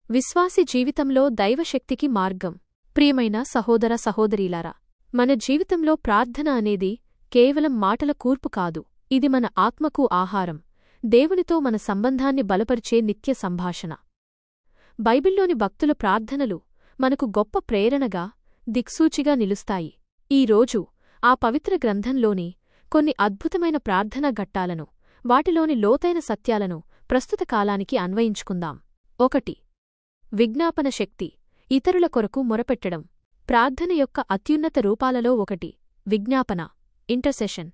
విశ్వాసి జీవితంలో దైవశక్తికి మార్గం. ప్రియమైన సహోదర సహోదరీలారా, మన జీవితంలో ప్రార్థన అనేది కేవలం మాటల కూర్పు కాదు. ఇది మన ఆత్మకు ఆహారం, దేవునితో మన సంబంధాన్ని బలపరిచే నిత్య సంభాషణ. బైబిల్లోని భక్తుల ప్రార్థనలు మనకు గొప్ప ప్రేరణగా, దిక్సూచిగా నిలుస్తాయి. ఈరోజు ఆ పవిత్ర గ్రంథంలోని కొన్ని అద్భుతమైన ప్రార్థనా ఘట్టాలను, వాటిలోని లోతైన సత్యాలను ప్రస్తుత కాలానికి అన్వయించుకుందాం. 1. విజ్ఞాపన శక్తి. ఇతరుల కొరకు మొరపెట్టడం. ప్రార్థన యొక్క అత్యున్నత రూపాలలో ఒకటి విజ్ఞాపన, ఇంటర్సెషన్.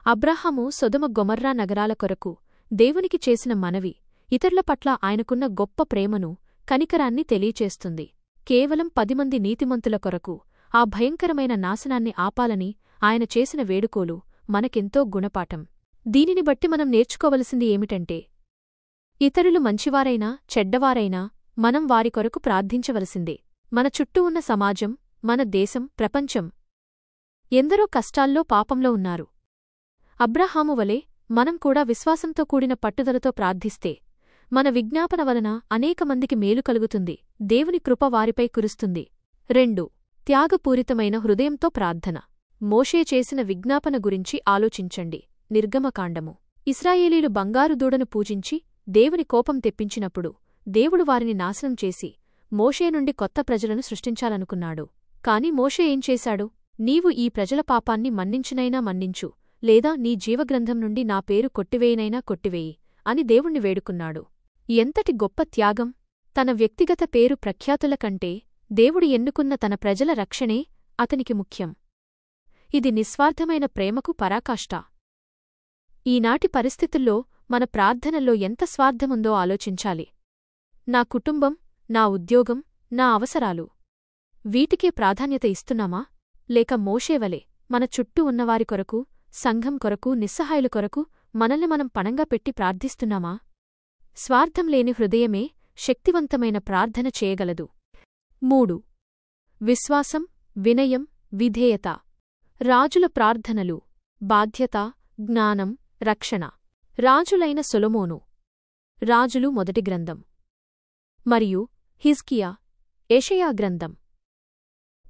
అబ్రాహాము సొదొమ గొమొర్రా నగరాల కొరకు దేవునికి చేసిన మనవి ఇతరుల పట్ల ఆయనకున్న గొప్ప ప్రేమను, కనికరాన్ని తెలియచేస్తుంది. కేవలం 10 మంది నీతిమంతుల కొరకు ఆ భయంకరమైన నాశనాన్ని ఆపాలని ఆయన చేసిన వేడుకోలు మనకెంతో గుణపాఠం. దీనిని బట్టి మనం నేర్చుకోవలసింది ఏమిటంటే, ఇతరులు మంచివారైనా చెడ్డవారైనా మనం వారి కొరకు ప్రార్థించవలసిందే. మన చుట్టూ ఉన్న సమాజం, మన దేశం, ప్రపంచం ఎందరో కష్టాల్లో, పాపంలో ఉన్నారు. అబ్రాహాము వలె మనం కూడా విశ్వాసంతో కూడిన పట్టుదలతో ప్రార్థిస్తే మన విజ్ఞాపన వలన అనేక మందికి మేలు కలుగుతుంది. దేవుని కృప వారిపై కురుస్తుంది. 2. త్యాగపూరితమైన హృదయంతో ప్రార్థన. మోషే చేసిన విజ్ఞాపన గురించి ఆలోచించండి. నిర్గమకాండము. ఇశ్రాయేలీలు బంగారు దూడను పూజించి దేవుని కోపం తెప్పించినప్పుడు దేవుడు వారిని నాశనం చేసి మోషే నుండి కొత్త ప్రజలను సృష్టించాలనుకున్నాడు. కాని మోషే ఏం చేశాడు? నీవు ఈ ప్రజల పాపాన్ని మన్నించినైనా మన్నించు, లేదా నీ జీవగ్రంథం నుండి నా పేరు కొట్టివేయనైనా కొట్టివేయి అని దేవుణ్ణి వేడుకున్నాడు. ఎంతటి గొప్ప త్యాగం! తన వ్యక్తిగత పేరు ప్రఖ్యాతుల కంటే దేవుడు ఎన్నుకున్న తన ప్రజల రక్షణే అతనికి ముఖ్యం. ఇది నిస్వార్థమైన ప్రేమకు పరాకాష్ట. ఈనాటి పరిస్థితుల్లో మన ప్రార్థనల్లో ఎంత స్వార్థముందో ఆలోచించాలి. నా కుటుంబం, నా ఉద్యోగం, నా అవసరాలు, వీటికే ప్రాధాన్యత ఇస్తున్నామా? లేక మోషేవలే మన చుట్టూ ఉన్నవారి కొరకు, సంఘం కొరకు, నిస్సహాయుల కొరకు మనల్ని మనం పణంగా పెట్టి ప్రార్థిస్తున్నామా? స్వార్థం లేని హృదయమే శక్తివంతమైన ప్రార్థన చేయగలదు. 3. విశ్వాసం, వినయం, విధేయత. రాజుల ప్రార్థనలు. బాధ్యత, జ్ఞానం, రక్షణ. రాజులైన సొలొమోను. రాజులు మొదటి గ్రంథం మరియు హిజ్కియా, యెషయా గ్రంథం.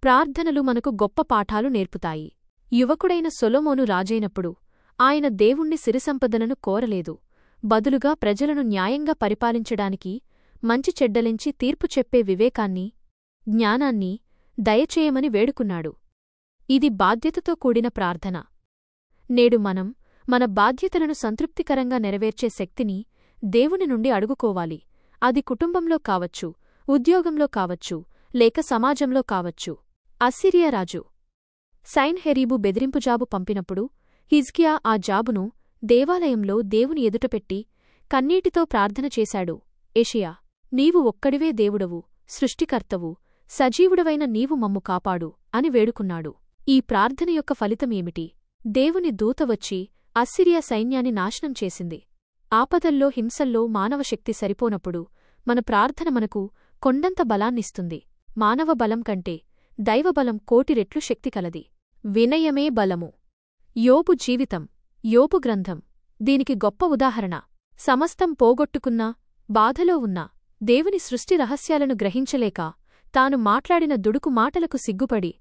ప్రార్థనలు మనకు గొప్ప పాఠాలు నేర్పుతాయి. యువకుడైన సొలొమోను రాజైనప్పుడు ఆయన దేవుణ్ణి సిరిసంపదలను కోరలేదు. బదులుగా ప్రజలను న్యాయంగా పరిపాలించడానికి, మంచి చెడ్డలించి తీర్పు చెప్పే వివేకాన్ని, జ్ఞానాన్ని దయచేయమని వేడుకున్నాడు. ఇది బాధ్యతతో కూడిన ప్రార్థన. నేడు మనం మన బాధ్యతలను సంతృప్తికరంగా నెరవేర్చే శక్తిని దేవుని నుండి అడుగుకోవాలి. అది కుటుంబంలో కావచ్చు, ఉద్యోగంలో కావచ్చు, లేక సమాజంలో కావచ్చు. అస్సిరియా రాజు సైన్హెరీబు బెదిరింపు జాబు పంపినప్పుడు హిజ్కియా ఆ జాబును దేవాలయంలో దేవుని ఎదుటపెట్టి కన్నీటితో ప్రార్థన చేశాడు. యెషయా, నీవు ఒక్కడివే దేవుడవు, సృష్టికర్తవు, సజీవుడవైన నీవు మమ్ము కాపాడు అని వేడుకున్నాడు. ఈ ప్రార్థన యొక్క ఫలితమేమిటి? దేవుని దూత వచ్చి అస్సిరియా సైన్యాన్ని నాశనం చేసింది. ఆపదల్లో, హింసల్లో మానవశక్తి సరిపోనప్పుడు మన ప్రార్థన మనకు కొండంత బలాన్నిస్తుంది. మానవ బలం కంటే దైవబలం 1,000,000 రెట్లు శక్తి కలది. వినయమే బలము. యోబు జీవితం, యోబు గ్రంథం దీనికి గొప్ప ఉదాహరణ. సమస్తం పోగొట్టుకున్నా, బాధలో ఉన్నా, దేవుని సృష్టి రహస్యాలను గ్రహించలేక తాను మాట్లాడిన దుడుకు మాటలకు సిగ్గుపడి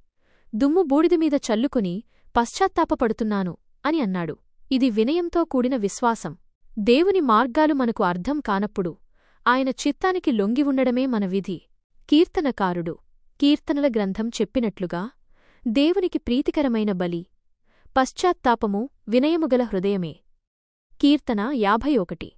దుమ్ము బూడిదమీద చల్లుకుని పశ్చాత్తాపపడుతున్నాను అని అన్నాడు. ఇది వినయంతో కూడిన విశ్వాసం. దేవుని మార్గాలు మనకు అర్థం కానప్పుడు ఆయన చిత్తానికి లొంగి ఉండడమే మన విధి. కీర్తనకారుడు కీర్తనల గ్రంథం చెప్పినట్లుగా దేవునికి ప్రీతికరమైన బలి, పశ్చాత్తాపము, వినయముగల హృదయమే. కీర్తన 51.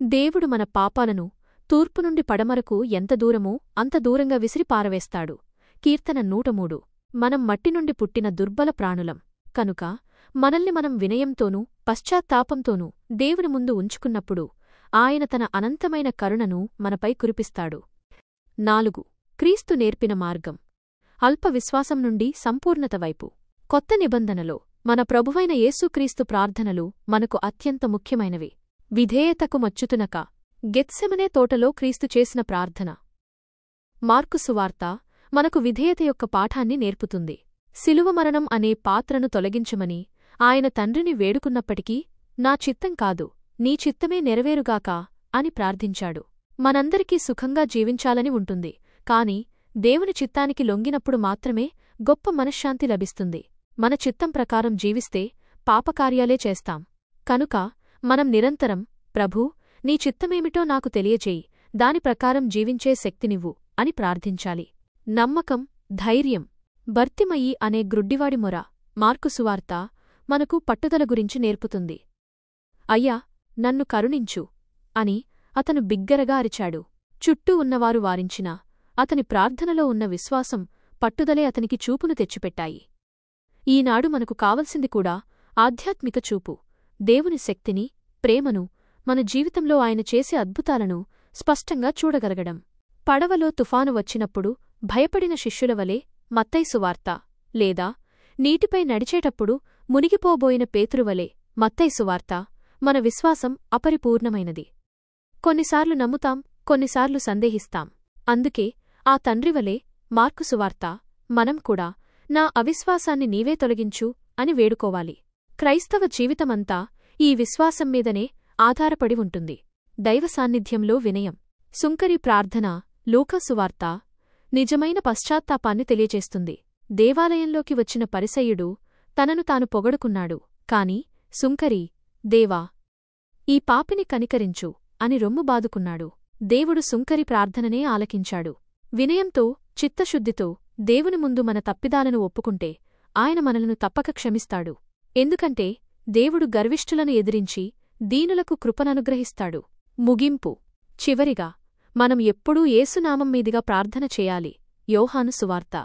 దేవుడు మన పాపాలను తూర్పు నుండి పడమరకు ఎంత దూరమో అంత దూరంగా విసిరి పారవేస్తాడు. కీర్తన 103. మనం మట్టి నుండి పుట్టిన దుర్బల ప్రాణులం కనుక మనల్ని మనం వినయంతోనూ పశ్చాత్తాపంతోనూ దేవుని ముందు ఉంచుకున్నప్పుడు ఆయన తన అనంతమైన కరుణను మనపై కురిపిస్తాడు. 4. క్రీస్తు నేర్పిన మార్గం. అల్ప విశ్వాసం నుండి సంపూర్ణత వైపు. కొత్త నిబంధనలో మన ప్రభువైన యేసుక్రీస్తు ప్రార్థనలు మనకు అత్యంత ముఖ్యమైనవి. విధేయతకు మచ్చుతునక. గెత్సెమనే తోటలో క్రీస్తు చేసిన ప్రార్థన. మార్కు సువార్త మనకు విధేయత యొక్క పాఠాన్ని నేర్పుతుంది. శిలువ మరణం అనే పాత్రను తొలగించమని ఆయన తండ్రిని వేడుకున్నప్పటికీ, నా చిత్తం కాదు, నీ చిత్తమే నెరవేరుగాక అని ప్రార్థించాడు. మనందరికీ సుఖంగా జీవించాలని ఉంటుంది, కాని దేవుని చిత్తానికి లొంగినప్పుడు మాత్రమే గొప్ప మనశ్శాంతి లభిస్తుంది. మన చిత్తం ప్రకారం జీవిస్తే పాపకార్యాలే చేస్తాం. కనుక మనం నిరంతరం, ప్రభూ, నీ చిత్తమేమిటో నాకు తెలియచేయి, దాని ప్రకారం జీవించే శక్తినివ్వు అని ప్రార్థించాలి. నమ్మకం, ధైర్యం. బర్తిమయి అనే గ్రుడ్డివాడి మొర మార్కు సువార్త మనకు పట్టుదల గురించి నేర్పుతుంది. అయ్యా, నన్ను కరుణించు అని అతను బిగ్గరగా అరిచాడు. చుట్టూ ఉన్నవారు వారించినా అతని ప్రార్థనలో ఉన్న విశ్వాసం, పట్టుదలే అతనికి చూపును తెచ్చిపెట్టాయి. ఈనాడు మనకు కావలసింది కూడా ఆధ్యాత్మిక చూపు. దేవుని శక్తిని, ప్రేమను, మన జీవితంలో ఆయన చేసే అద్భుతాలను స్పష్టంగా చూడగలగడం. పడవలో తుఫాను వచ్చినప్పుడు భయపడిన శిష్యులవలే మత్తయి సువార్త, లేదా నీటిపై నడిచేటప్పుడు మునిగిపోబోయిన పేతురువలే మత్తయి సువార్త మన విశ్వాసం అపరిపూర్ణమైనది. కొన్నిసార్లు నమ్ముతాం, కొన్నిసార్లు సందేహిస్తాం. అందుకే ఆ తండ్రివలే మార్కు సువార్త మనం కూడా, నా అవిశ్వాసాన్ని నీవే తొలగించు అని వేడుకోవాలి. క్రైస్తవ జీవితమంతా ఈ విశ్వాసం మీదనే ఆధారపడి ఉంటుంది. దైవ సాన్నిధ్యంలో వినయం. సుంకరి ప్రార్థన లూకా సువార్త నిజమైన పశ్చాత్తాపాన్ని తెలియజేస్తుంది. దేవాలయంలోకి వచ్చిన పరిసయ్యుడు తనను తాను పొగడుకున్నాడు, కాని సుంకరి, దేవా, ఈ పాపిని కనికరించు అని రొమ్ము బాదుకున్నాడు. దేవుడు సుంకరి ప్రార్థననే ఆలకించాడు. వినయంతో, చిత్తశుద్ధితో దేవుని ముందు మన తప్పిదాలను ఒప్పుకుంటే ఆయన మనలను తప్పక క్షమిస్తాడు. ఎందుకంటే దేవుడు గర్విష్ఠులను ఎదిరించి దీనులకు కృపననుగ్రహిస్తాడు. ముగింపు. చివరిగా మనం ఎప్పుడూ యేసునామం మీదిగా ప్రార్థన చేయాలి. యోహాను సువార్త.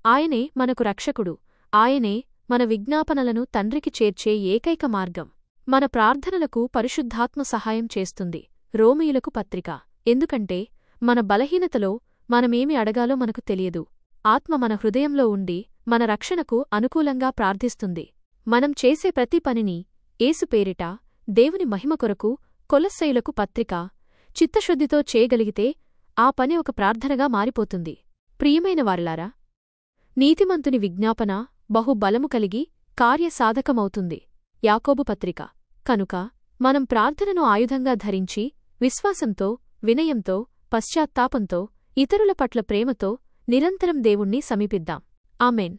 ఆయనే మనకు రక్షకుడు. ఆయనే మన విజ్ఞాపనలను తండ్రికి చేర్చే ఏకైక మార్గం. మన ప్రార్థనలకు పరిశుద్ధాత్మ సహాయం చేస్తుంది. రోమీయులకు పత్రిక. ఎందుకంటే మన బలహీనతలో మనమేమి అడగాలో మనకు తెలియదు. ఆత్మ మన హృదయంలో ఉండి మన రక్షణకు అనుకూలంగా ప్రార్థిస్తుంది. మనం చేసే ప్రతి పనిని యేసు పేరిట, దేవుని మహిమ కొరకు కొలస్సయులకు పత్రిక చిత్తశుద్ధితో చేయగలిగితే ఆ పని ఒక ప్రార్థనగా మారిపోతుంది. ప్రియమైన వారలారా, నీతిమంతుని విజ్ఞాపన బహుబలము కలిగి కార్యసాధకమవుతుంది. యాకోబు పత్రిక. కనుక మనం ప్రార్థనను ఆయుధంగా ధరించి విశ్వాసంతో, వినయంతో, పశ్చాత్తాపంతో, ఇతరుల పట్ల ప్రేమతో నిరంతరం దేవుణ్ణి సమీపిద్దాం. ఆమెన్.